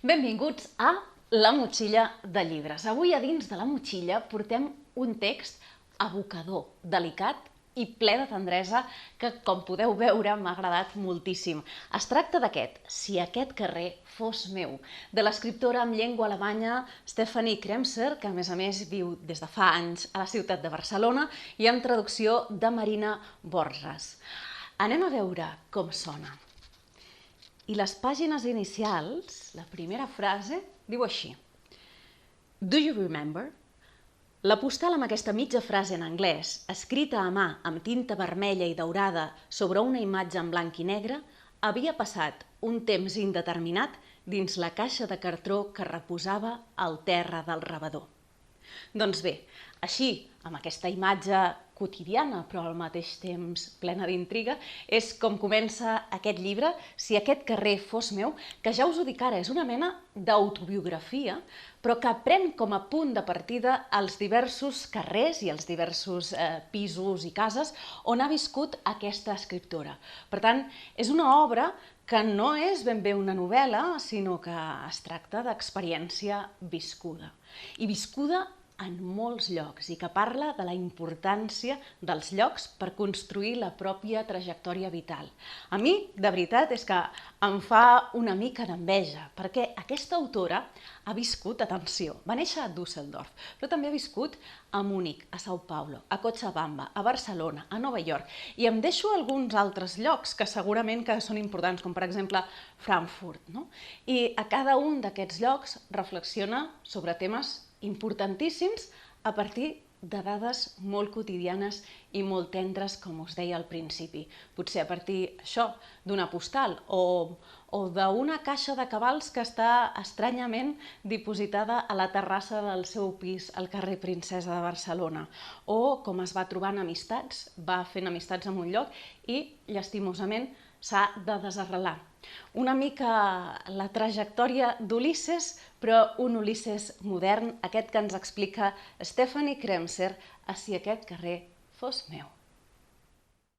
Benvinguts a La motxilla de llibres. Avui a dins de la motxilla portem un text evocador, delicat i ple de tendresa que, com podeu veure, m'ha agradat moltíssim. Es tracta d'aquest, Si aquest carrer fos meu, de l'escriptora en llengua alemanya Stefanie Kremser, que a més viu des de fa anys a la ciutat de Barcelona, i amb traducció de Marina Borges. Anem a veure com sona. I les pàgines inicials, la primera frase, diu així. Do you remember? La postal amb aquesta mitja frase en anglès, escrita a mà amb tinta vermella i daurada sobre una imatge en blanc i negre, havia passat un temps indeterminat dins la caixa de cartró que reposava al terra del rebedor. Doncs bé, així, amb aquesta imatge quotidiana, però al mateix temps plena d'intriga, és com comença aquest llibre, Si aquest carrer fos meu, que ja us ho dic ara, és una mena d'autobiografia, però que pren com a punt de partida els diversos carrers i els diversos pisos i cases on ha viscut aquesta escriptora. Per tant, és una obra que no és ben bé una novel·la, sinó que es tracta d'experiència viscuda. I viscuda en molts llocs i que parla de la importància dels llocs per construir la pròpia trajectòria vital. A mi, de veritat, és que em fa una mica d'enveja, perquè aquesta autora ha viscut, atenció, va néixer a Düsseldorf, però també ha viscut a Múnich, a São Paulo, a Cochabamba, a Barcelona, a Nova York, i em deixo alguns altres llocs que segurament que són importants, com per exemple Frankfurt, no? I a cada un d'aquests llocs reflexiona sobre temes importantíssims a partir de dades molt quotidianes i molt tendres, com us deia al principi. Potser a partir d'una postal o d'una caixa de cabals que està estranyament dipositada a la terrassa del seu pis al carrer Princesa de Barcelona, o com es va trobant amistats, va fent amistats en un lloc i, llastimosament, s'ha de desarrelar. Una mica la trajectòria d'Ulisses, però un Ulisses modern, aquest que ens explica Stefanie Kremser a Si aquest carrer fos meu.